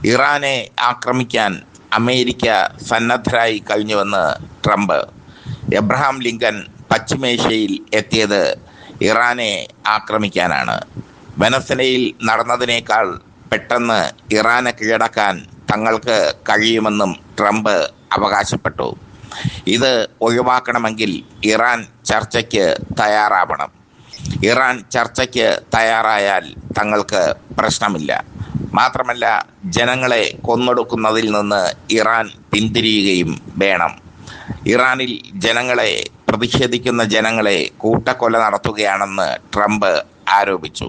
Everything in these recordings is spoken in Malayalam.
ഇറാനെ ആക്രമിക്കാൻ അമേരിക്ക സന്നദ്ധരായി കഴിഞ്ഞുവെന്ന് ട്രംപ്. എബ്രഹാം ലിങ്കൻ പശ്ചിമേഷ്യയിൽ എത്തിയത് ഇറാനെ ആക്രമിക്കാനാണ്. വെനസ്വലയിൽ നടന്നതിനേക്കാൾ പെട്ടെന്ന് ഇറാനെ കീഴടക്കാൻ തങ്ങൾക്ക് കഴിയുമെന്നും ട്രംപ് അവകാശപ്പെട്ടു. ഇത് ഒഴിവാക്കണമെങ്കിൽ ഇറാൻ ചർച്ചയ്ക്ക് തയ്യാറാവണം. ഇറാൻ ചർച്ചയ്ക്ക് തയ്യാറായാൽ തങ്ങൾക്ക് പ്രശ്നമില്ല. മാത്രമല്ല, ജനങ്ങളെ കൊന്നൊടുക്കുന്നതിൽ നിന്ന് ഇറാൻ പിന്തിരിയുകയും വേണം. ഇറാനിൽ പ്രതിഷേധിക്കുന്ന ജനങ്ങളെ കൂട്ടക്കൊല നടത്തുകയാണെന്ന് ട്രംപ് ആരോപിച്ചു.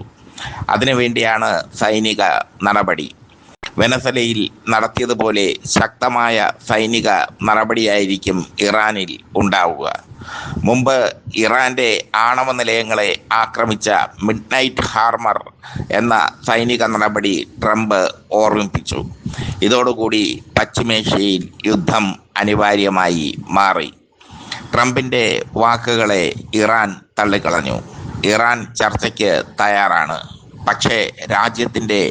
അതിനുവേണ്ടിയാണ് സൈനിക നടപടി. വെനസ്വലയിൽ നടത്തിയതുപോലെ ശക്തമായ സൈനിക നടപടിയായിരിക്കും ഇറാനിൽ ഉണ്ടാവുക. മുമ്പ് ഇറാന്റെ ആണവ നിലയങ്ങളെ ആക്രമിച്ച മിഡ്നൈറ്റ് ഹാർമർ എന്ന സൈനിക നടപടി ട്രംപ് ഓർമ്മിപ്പിച്ചു. ഇതോടുകൂടി പശ്ചിമേഷ്യയിൽ യുദ്ധം അനിവാര്യമായി മാറി. ട്രംപിന്റെ വാക്കുകളെ ഇറാൻ തള്ളിക്കളഞ്ഞു. ഇറാൻ ചർച്ചയ്ക്ക് തയ്യാറാണ്, പക്ഷേ രാജ്യത്തിൻ്റെ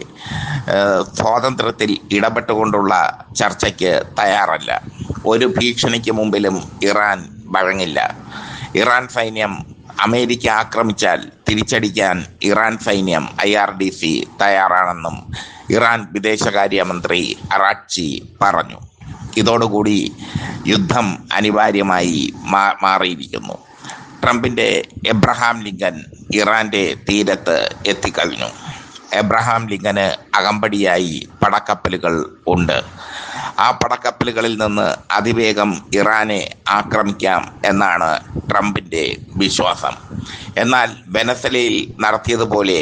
സ്വാതന്ത്ര്യത്തിൽ ഇടപെട്ടുകൊണ്ടുള്ള ചർച്ചയ്ക്ക് തയ്യാറല്ല. ഒരു ഭീഷണിക്ക് മുമ്പിലും ഇറാൻ വഴങ്ങില്ല. ഇറാൻ സൈന്യം അമേരിക്ക ആക്രമിച്ചാൽ തിരിച്ചടിക്കാൻ ഇറാൻ സൈന്യം IRGC തയ്യാറാണെന്നും ഇറാൻ വിദേശകാര്യമന്ത്രി അറാക്ചി പറഞ്ഞു. ഇതോടുകൂടി യുദ്ധം അനിവാര്യമായി മാറിയിരിക്കുന്നു. ട്രംപിൻ്റെ എബ്രഹാം ലിങ്കൻ ഇറാന്റെ തീരത്ത് എത്തിക്കഴിഞ്ഞു. എബ്രഹാം ലിങ്കന് അകമ്പടിയായി പടക്കപ്പലുകൾ ഉണ്ട്. ആ പടക്കപ്പലുകളിൽ നിന്ന് അതിവേഗം ഇറാനെ ആക്രമിക്കാം എന്നാണ് ട്രംപിൻ്റെ വിശ്വാസം. എന്നാൽ വെനസ്വലയിൽ നടത്തിയതുപോലെ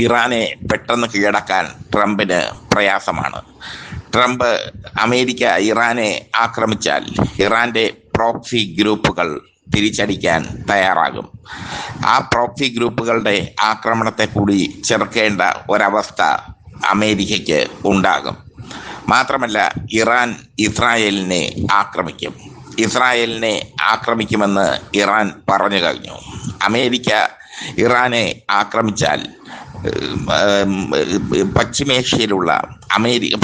ഇറാനെ പെട്ടെന്ന് കീഴടക്കാൻ ട്രംപിന് പ്രയാസമാണ്. അമേരിക്ക ഇറാനെ ആക്രമിച്ചാൽ ഇറാന്റെ പ്രോക്സി ഗ്രൂപ്പുകൾ തിരിച്ചടിക്കാൻ തയ്യാറാകും. ആ പ്രോക്സി ഗ്രൂപ്പുകളുടെ ആക്രമണത്തെ കൂടി ചെറുക്കേണ്ട ഒരവസ്ഥ അമേരിക്കയ്ക്ക് ഉണ്ടാകും. മാത്രമല്ല, ഇറാൻ ഇസ്രായേലിനെ ആക്രമിക്കും. ഇസ്രായേലിനെ ആക്രമിക്കുമെന്ന് ഇറാൻ പറഞ്ഞു കഴിഞ്ഞു. അമേരിക്ക ഇറാനെ ആക്രമിച്ചാൽ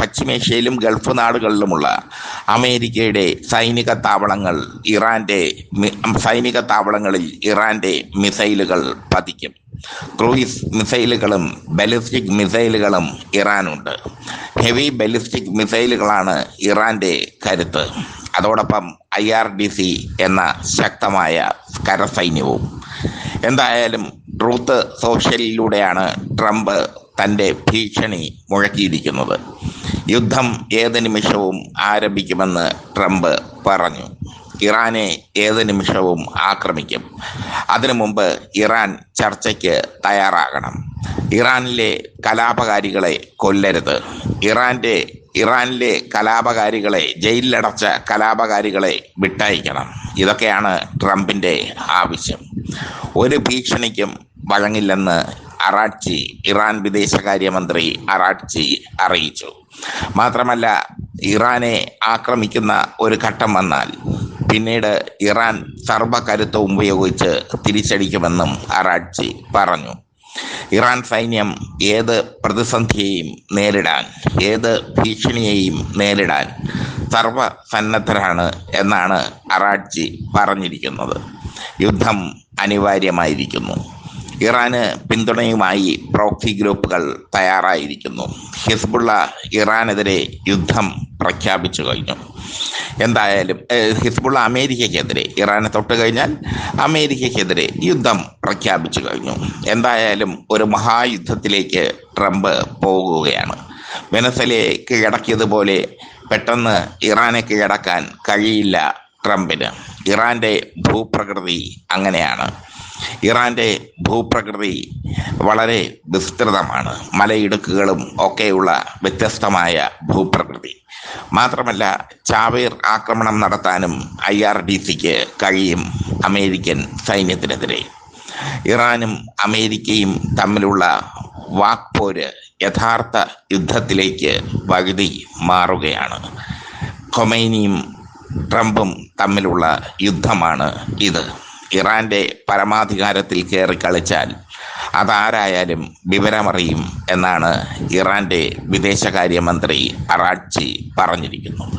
പശ്ചിമേഷ്യയിലും ഗൾഫ് നാടുകളിലുമുള്ള അമേരിക്കയുടെ സൈനിക താവളങ്ങളിൽ ഇറാന്റെ മിസൈലുകൾ പതിക്കും. ക്രൂയിസ് മിസൈലുകളും ബലിസ്റ്റിക് മിസൈലുകളും ഇറാനുണ്ട്. ഹെവി ബലിസ്റ്റിക് മിസൈലുകളാണ് ഇറാന്റെ കരുത്ത്. അതോടൊപ്പം IRGC എന്ന ശക്തമായ കരസൈന്യവും. എന്തായാലും ട്രൂത്ത് സോഷ്യലിലൂടെയാണ് ട്രംപ് തൻ്റെ ഭീഷണി മുഴക്കിയിരിക്കുന്നത്. യുദ്ധം ഏത് നിമിഷവും ആരംഭിക്കുമെന്ന് ട്രംപ് പറഞ്ഞു. ഇറാനെ ഏത് നിമിഷവും ആക്രമിക്കും. അതിനു മുമ്പ് ഇറാൻ ചർച്ചയ്ക്ക് തയ്യാറാകണം. ഇറാനിലെ കലാപകാരികളെ കൊല്ലരുത്. ഇറാനിലെ കലാപകാരികളെ, ജയിലിലടച്ച കലാപകാരികളെ വിട്ടയക്കണം. ഇതൊക്കെയാണ് ട്രംപിൻ്റെ ആവശ്യം. ഒരു ഭീഷണിക്കും വഴങ്ങില്ലെന്ന് ഇറാൻ വിദേശകാര്യമന്ത്രി അറാക്ചി അറിയിച്ചു. മാത്രമല്ല, ഇറാനെ ആക്രമിക്കുന്ന ഒരു ഘട്ടം വന്നാൽ പിന്നീട് ഇറാൻ സർവ്വകരുത്തും ഉപയോഗിച്ച് തിരിച്ചടിക്കുമെന്നും അറാക്ചി പറഞ്ഞു. ഇറാൻ സൈന്യം ഏത് പ്രതിസന്ധിയെയും നേരിടാൻ, ഏത് ഭീഷണിയെയും നേരിടാൻ സർവസന്നദ്ധരാണ് എന്നാണ് അറാക്ചി പറഞ്ഞിരിക്കുന്നത്. യുദ്ധം അനിവാര്യമായിരിക്കുന്നു. ഇറാന് പിന്തുണയുമായി പ്രോക്സി ഗ്രൂപ്പുകൾ തയ്യാറായിരിക്കുന്നു. ഹിസ്ബുള്ള ഇറാനെതിരെ യുദ്ധം പ്രഖ്യാപിച്ചു കഴിഞ്ഞു. എന്തായാലും ഹിസ്ബുള്ള അമേരിക്കയ്ക്കെതിരെ, ഇറാനെ തൊട്ട് കഴിഞ്ഞാൽ അമേരിക്കയ്ക്കെതിരെ യുദ്ധം പ്രഖ്യാപിച്ചു കഴിഞ്ഞു. എന്തായാലും ഒരു മഹായുദ്ധത്തിലേക്ക് ട്രംപ് പോകുകയാണ്. വെനസ്വലയെ കീഴടക്കിയതുപോലെ പെട്ടെന്ന് ഇറാനെ കീഴടക്കാൻ കഴിയില്ല ട്രംപിന്. ഇറാന്റെ ഭൂപ്രകൃതി അങ്ങനെയാണ്. ഇറാന്റെ ഭൂപ്രകൃതി വളരെ വിസ്തൃതമാണ്. മലയിടുക്കുകളും ഒക്കെയുള്ള വ്യത്യസ്തമായ ഭൂപ്രകൃതി. മാത്രമല്ല, ചാവേർ ആക്രമണം നടത്താനും IRGCക്ക് കഴിയും അമേരിക്കൻ സൈന്യത്തിനെതിരെ. ഇറാനും അമേരിക്കയും തമ്മിലുള്ള വാക്പോര് യഥാർത്ഥ യുദ്ധത്തിലേക്ക് വഴുതി മാറുകയാണ്. ഖൊമൈനിയും ട്രംപും തമ്മിലുള്ള യുദ്ധമാണ് ഇത്. ഇറാന്റെ പരമാധികാരത്തിൽ കയറി കളിച്ചാൽ അതാരായാലും വിവരമറിയും എന്നാണ് ഇറാന്റെ വിദേശകാര്യമന്ത്രി അറാഗ്ചി പറഞ്ഞിരിക്കുന്നത്.